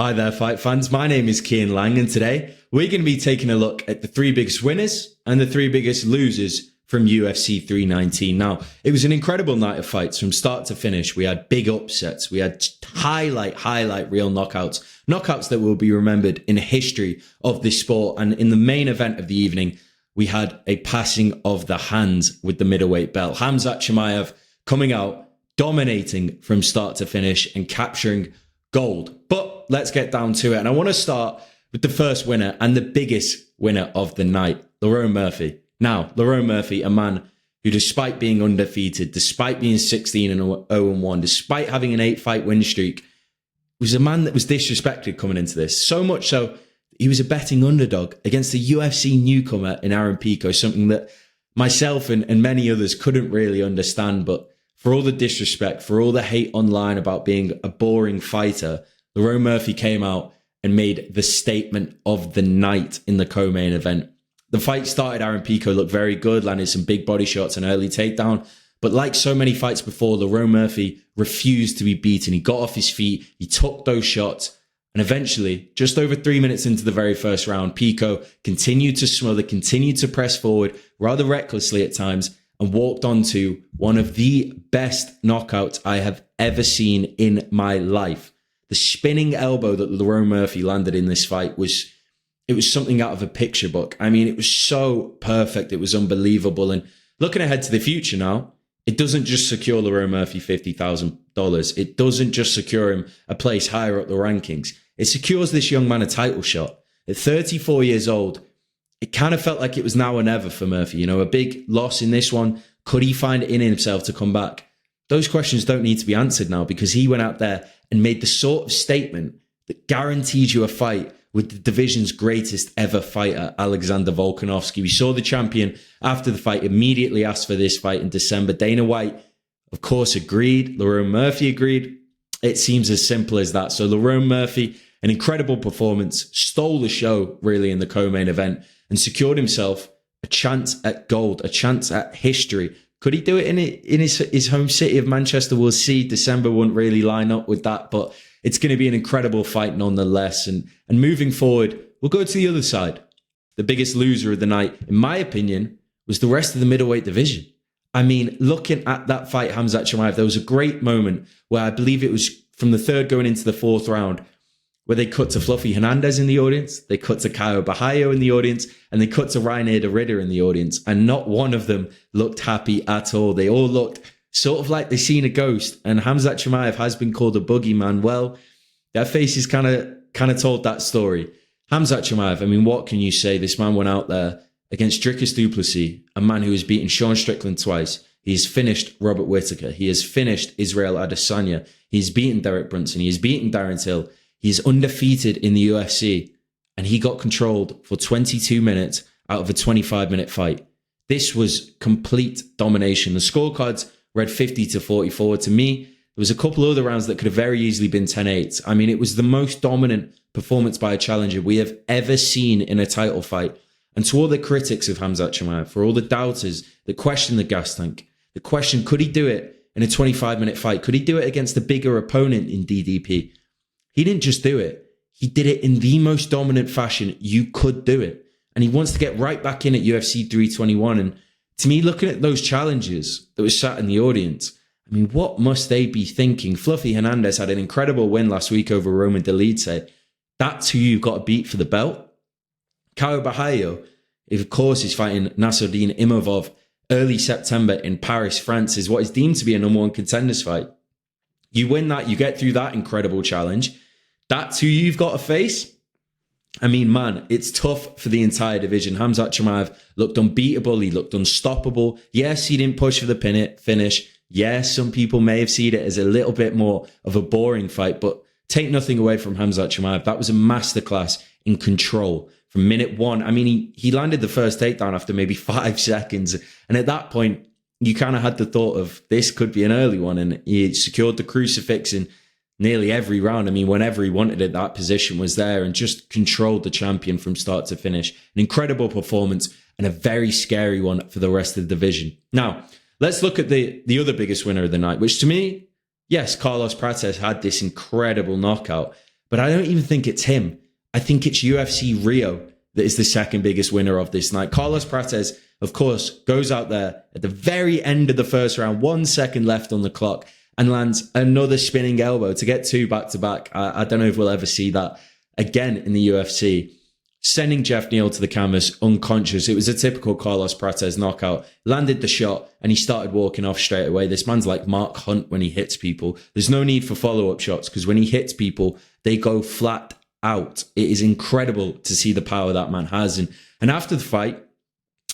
Hi there, fight fans. My name is Kian Lang, and today we're going to be taking a look at the three biggest winners and the three biggest losers from UFC 319. Now, it was an incredible night of fights from start to finish. We had big upsets. We had highlight real knockouts that will be remembered in history of this sport. And in the main event of the evening, we had a passing of the hands with the middleweight belt. Khamzat Chimaev coming out, dominating from start to finish and capturing gold. But let's get down to it. And I want to start with the first winner and the biggest winner of the night, Lerone Murphy. Now, Lerone Murphy, a man who, despite being undefeated, despite being 16-0-1, despite having an 8-fight win streak, was a man that was disrespected coming into this. So much so, he was a betting underdog against a UFC newcomer in Aaron Pico, something that myself and many others couldn't really understand. But for all the disrespect, for all the hate online about being a boring fighter, Lerone Murphy came out and made the statement of the night in the co-main event. The fight started, Aaron Pico looked very good, landed some big body shots and early takedown. But like so many fights before, Lerone Murphy refused to be beaten. He got off his feet, he took those shots, and eventually, just over 3 minutes into the very first round, Pico continued to smother, continued to press forward, rather recklessly at times, and walked onto one of the best knockouts I have ever seen in my life. The spinning elbow that Lerone Murphy landed in this fight was something out of a picture book. I mean, it was so perfect. It was unbelievable. And looking ahead to the future now, it doesn't just secure Lerone Murphy $50,000. It doesn't just secure him a place higher up the rankings. It secures this young man a title shot. At 34 years old, it kind of felt like it was now or never for Murphy. You know, a big loss in this one. Could he find it in himself to come back? Those questions don't need to be answered now, because he went out there and made the sort of statement that guarantees you a fight with the division's greatest ever fighter, Alexander Volkanovski. We saw the champion after the fight immediately asked for this fight in December. Dana White, of course, agreed. Lerone Murphy agreed. It seems as simple as that. So Lerone Murphy, an incredible performance, stole the show really in the co-main event and secured himself a chance at gold, a chance at history. Could he do it in his home city of Manchester? We'll see. December wouldn't really line up with that, but it's going to be an incredible fight nonetheless. And moving forward, we'll go to the other side. The biggest loser of the night, in my opinion, was the rest of the middleweight division. I mean, looking at that fight, Khamzat Chimaev, there was a great moment where I believe it was from the third going into the fourth round, where they cut to Fluffy Hernandez in the audience, they cut to Caio Bahayo in the audience, and they cut to Reinier de Ridder in the audience. And not one of them looked happy at all. They all looked sort of like they've seen a ghost. And Khamzat Chimaev has been called a boogeyman. Well, their faces kind of told that story. Khamzat Chimaev, I mean, what can you say? This man went out there against Dricus du Plessis, a man who has beaten Sean Strickland twice. He's finished Robert Whittaker. He has finished Israel Adesanya. He's beaten Derek Brunson. He has beaten Darren Till. He's undefeated in the UFC. And he got controlled for 22 minutes out of a 25-minute fight. This was complete domination. The scorecards read 50-44. To me, there was a couple other rounds that could have very easily been 10-8. I mean, it was the most dominant performance by a challenger we have ever seen in a title fight. And to all the critics of Khamzat Chimaev, for all the doubters that question the gas tank, the question, could he do it in a 25-minute fight? Could he do it against a bigger opponent in DDP? He didn't just do it. He did it in the most dominant fashion you could do it. And he wants to get right back in at UFC 321. And to me, looking at those challenges that were sat in the audience, I mean, what must they be thinking? Fluffy Hernandez had an incredible win last week over Roman Dolidze. That's who you've got to beat for the belt. Caio Bahayo, of course, is fighting Nassourdine Imavov early September in Paris, France, is what is deemed to be a number one contenders fight. You win that, you get through that incredible challenge. That's who you've got to face. I mean, man, it's tough for the entire division. Khamzat Chimaev looked unbeatable. He looked unstoppable. Yes, he didn't push for the finish. Yes, some people may have seen it as a little bit more of a boring fight, but take nothing away from Khamzat Chimaev. That was a masterclass in control from minute one. I mean, he landed the first takedown after maybe 5 seconds. And at that point, you kind of had the thought of this could be an early one. And he secured the crucifix in nearly every round. I mean, whenever he wanted it, that position was there and just controlled the champion from start to finish. An incredible performance and a very scary one for the rest of the division. Now, let's look at the other biggest winner of the night, which to me, yes, Carlos Prates had this incredible knockout. but I don't even think it's him. I think it's UFC Rio that is the second biggest winner of this night. Carlos Prates, of course, goes out there at the very end of the first round, 1 second left on the clock, and lands another spinning elbow to get 2 back-to-back. I don't know if we'll ever see that again in the UFC. Sending Jeff Neal to the canvas unconscious. It was a typical Carlos Prates knockout. Landed the shot and he started walking off straight away. This man's like Mark Hunt when he hits people. There's no need for follow-up shots because when he hits people, they go flat out. It is incredible to see the power that man has. And after the fight,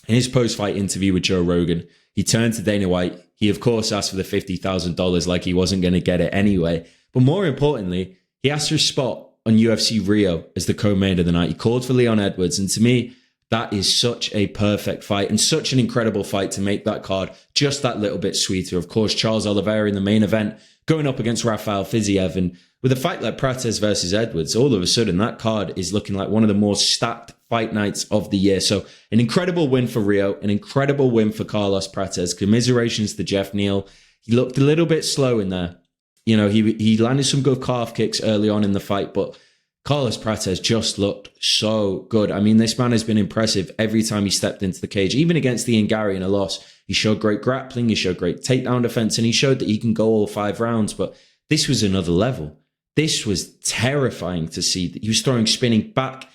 in his post-fight interview with Joe Rogan, he turned to Dana White. He, of course, asked for the $50,000 like he wasn't going to get it anyway. But more importantly, he asked for a spot on UFC Rio as the co-main of the night. He called for Leon Edwards. And to me, that is such a perfect fight and such an incredible fight to make that card just that little bit sweeter. Of course, Charles Oliveira in the main event going up against Rafael Fiziev. And with a fight like Prates versus Edwards, all of a sudden that card is looking like one of the more stacked fight nights of the year. So an incredible win for Rio, an incredible win for Carlos Prates. Commiserations to Jeff Neal. He looked a little bit slow in there. You know, he landed some good calf kicks early on in the fight, but Carlos Prates just looked so good. I mean, this man has been impressive every time he stepped into the cage, even against Ian Gary in a loss. He showed great grappling, he showed great takedown defense, and he showed that he can go all 5 rounds. But this was another level. This was terrifying to see. That he was throwing spinning back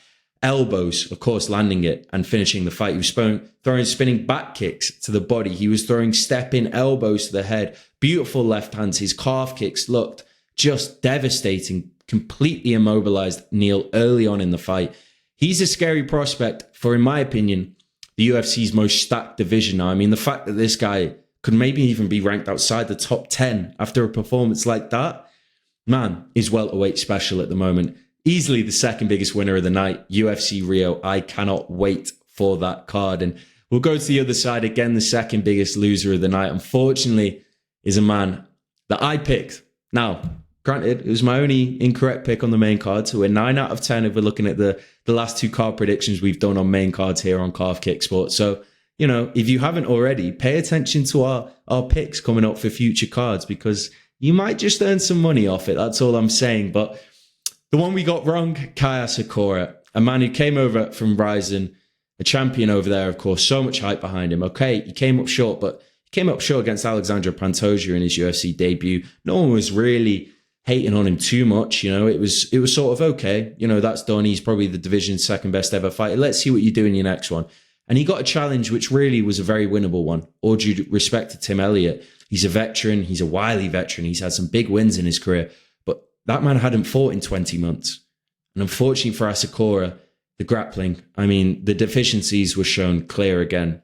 elbows, of course, landing it and finishing the fight. He was throwing spinning back kicks to the body. He was throwing step-in elbows to the head. Beautiful left hands. His calf kicks looked just devastating. Completely immobilized Neal early on in the fight. He's a scary prospect for, in my opinion, the UFC's most stacked division now. I mean, the fact that this guy could maybe even be ranked outside the top 10 after a performance like that, man, is welterweight special at the moment. Easily the second biggest winner of the night, UFC Rio. I cannot wait for that card. And we'll go to the other side again. The second biggest loser of the night, unfortunately, is a man that I picked. Now, granted, it was my only incorrect pick on the main card. So we're 9 out of 10 if we're looking at the last 2 card predictions we've done on main cards here on Calf Kick Sport. So, you know, if you haven't already, pay attention to our picks coming up for future cards because you might just earn some money off it. That's all I'm saying. But the one we got wrong, Kai Asakura, a man who came over from Ryzen, a champion over there, of course, so much hype behind him. Okay, he came up short, but he came up short against Alexandre Pantoja in his UFC debut. No one was really hating on him too much. You know, it was sort of okay. You know, that's done. He's probably the division's second best ever fighter. Let's see what you do in your next one. And he got a challenge, which really was a very winnable one. All due respect to Tim Elliott. He's a veteran. He's a wily veteran. He's had some big wins in his career. But that man hadn't fought in 20 months. And unfortunately for Asakura, the grappling, I mean, the deficiencies were shown clear again.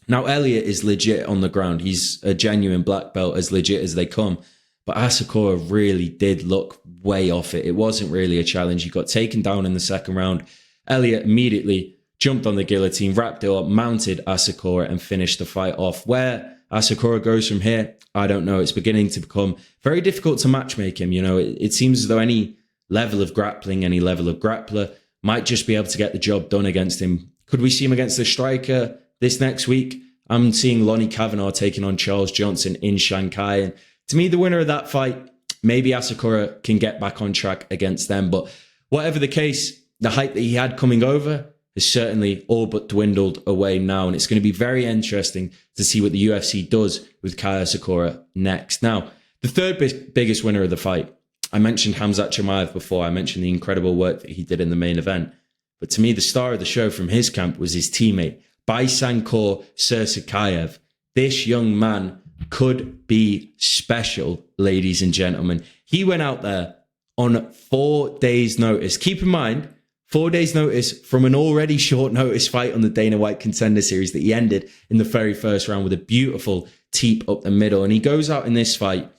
Now, Elliott is legit on the ground. He's a genuine black belt, as legit as they come. But Asakura really did look way off it. It wasn't really a challenge. He got taken down in the second round. Elliott immediately jumped on the guillotine, wrapped it up, mounted Asakura, and finished the fight off. Where Asakura goes from here, I don't know. It's beginning to become very difficult to matchmake him. You know, it seems as though any level of grappling, any level of grappler might just be able to get the job done against him. Could we see him against the striker this next week? I'm seeing Lonnie Kavanaugh taking on Charles Johnson in Shanghai. And to me, the winner of that fight, maybe Asakura can get back on track against them. But whatever the case, the hype that he had coming over has certainly all but dwindled away now. And it's going to be very interesting to see what the UFC does with Kai Asakura next. Now, the third biggest winner of the fight, I mentioned Khamzat Chimaev before. I mentioned the incredible work that he did in the main event. But to me, the star of the show from his camp was his teammate, Baisangur Susurkaev. This young man could be special, ladies and gentlemen. He went out there on 4 days' notice. Keep in mind, 4 days' notice from an already short notice fight on the Dana White Contender Series that he ended in the very first round with a beautiful teep up the middle. And he goes out in this fight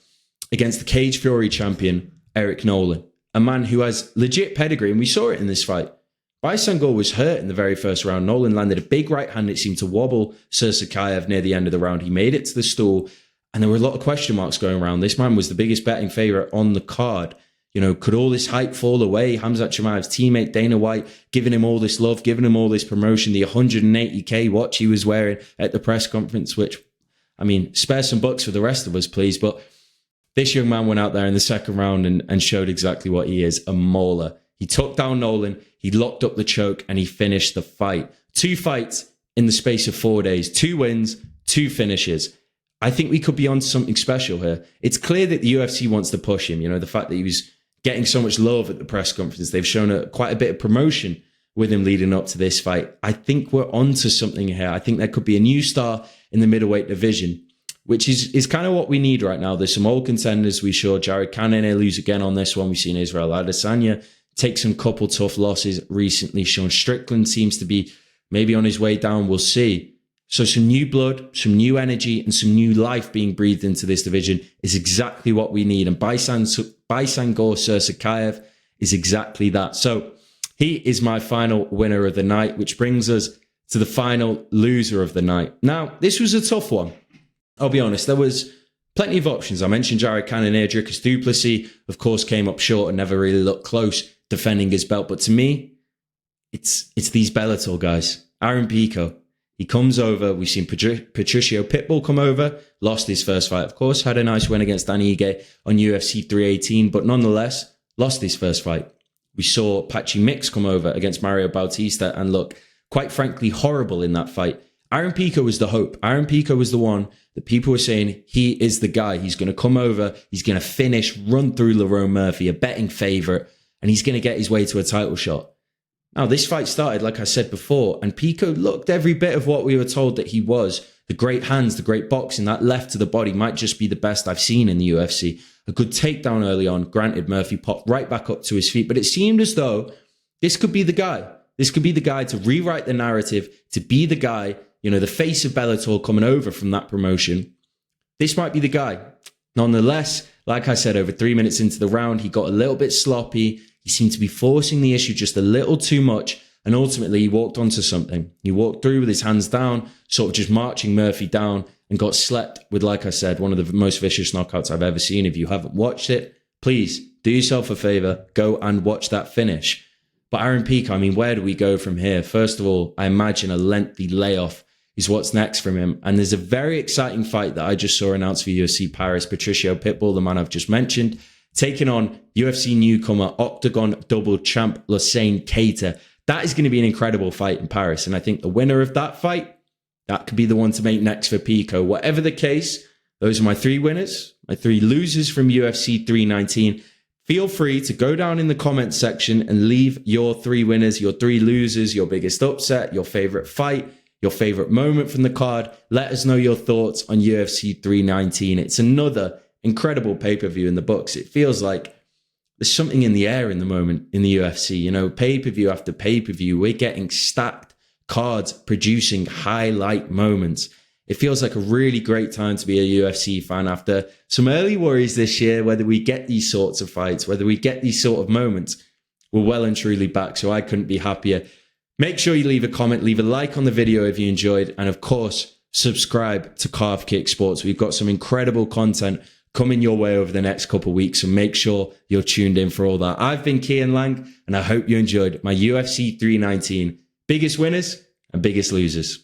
against the Cage Fury champion, Eric Nolan, a man who has legit pedigree. And we saw it in this fight. Baisangur was hurt in the very first round. Nolan landed a big right hand. It seemed to wobble Susurkaev near the end of the round. He made it to the stool, and there were a lot of question marks going around. This man was the biggest betting favorite on the card. You know, could all this hype fall away? Khamzat Chimaev's teammate, Dana White, giving him all this love, giving him all this promotion, the 180K watch he was wearing at the press conference, which, I mean, spare some bucks for the rest of us, please. But This young man went out there in the second round and showed exactly what he is, a mauler. He took down Nolan, he locked up the choke, and he finished the fight. 2 fights in the space of 4 days, 2 wins, 2 finishes. I think we could be on something special here. It's clear that the UFC wants to push him. You know, the fact that he was getting so much love at the press conference, they've shown quite a bit of promotion with him leading up to this fight. I think we're onto something here. I think there could be a new star in the middleweight division, which is kind of what we need right now. There's some old contenders. We saw Jared Cannonier lose again on this one. We've seen Israel Adesanya take some couple tough losses recently. Sean Strickland seems to be maybe on his way down. We'll see. So some new blood, some new energy, and some new life being breathed into this division is exactly what we need. And Baisangur Susurkaev is exactly that. So he is my final winner of the night, which brings us to the final loser of the night. Now, this was a tough one. I'll be honest, there was plenty of options. I mentioned Jared Cannonier. Dricus du Plessis, of course, came up short and never really looked close defending his belt. But to me, it's these Bellator guys. Aaron Pico, he comes over. We've seen Patricio Pitbull come over, lost his first fight, of course, had a nice win against Danny Ige on UFC 318, but nonetheless, lost his first fight. We saw Patchy Mix come over against Mario Bautista and look, quite frankly, horrible in that fight. Aaron Pico was the hope. Aaron Pico was the one that people were saying he is the guy. He's going to come over. He's going to finish, run through Lerone Murphy, a betting favorite, and he's going to get his way to a title shot. Now, this fight started, like I said before, and Pico looked every bit of what we were told that he was. The great hands, the great boxing, that left to the body might just be the best I've seen in the UFC. A good takedown early on. Granted, Murphy popped right back up to his feet, but it seemed as though this could be the guy. This could be the guy to rewrite the narrative, to be the guy, you know, the face of Bellator coming over from that promotion. This might be the guy. Nonetheless, like I said, over 3 minutes into the round, he got a little bit sloppy. He seemed to be forcing the issue just a little too much. And ultimately, he walked onto something. He walked through with his hands down, sort of just marching Murphy down, and got slept with, like I said, one of the most vicious knockouts I've ever seen. If you haven't watched it, please do yourself a favor, go and watch that finish. But Aaron Pico, I mean, where do we go from here? First of all, I imagine a lengthy layoff is what's next from him. And there's a very exciting fight that I just saw announced for UFC Paris. Patricio Pitbull, the man I've just mentioned, taking on UFC newcomer, Octagon double champ, Hussein Keita. That is going to be an incredible fight in Paris. And I think the winner of that fight, that could be the one to make next for Pico. Whatever the case, those are my 3 winners, my 3 losers from UFC 319. Feel free to go down in the comments section and leave your 3 winners, your 3 losers, your biggest upset, your favorite fight, your favorite moment from the card. Let us know your thoughts on UFC 319. It's another incredible pay-per-view in the books. It feels like there's something in the air in the moment in the UFC. You know, pay-per-view after pay-per-view, we're getting stacked cards producing highlight moments. It feels like a really great time to be a UFC fan after some early worries this year, whether we get these sorts of fights, whether we get these sort of moments. We're well and truly back, so I couldn't be happier. Make sure you leave a comment, leave a like on the video if you enjoyed, and of course, subscribe to Calf Kick Sports. We've got some incredible content coming your way over the next couple of weeks, so make sure you're tuned in for all that. I've been Kian Lang, and I hope you enjoyed my UFC 319 biggest winners and biggest losers.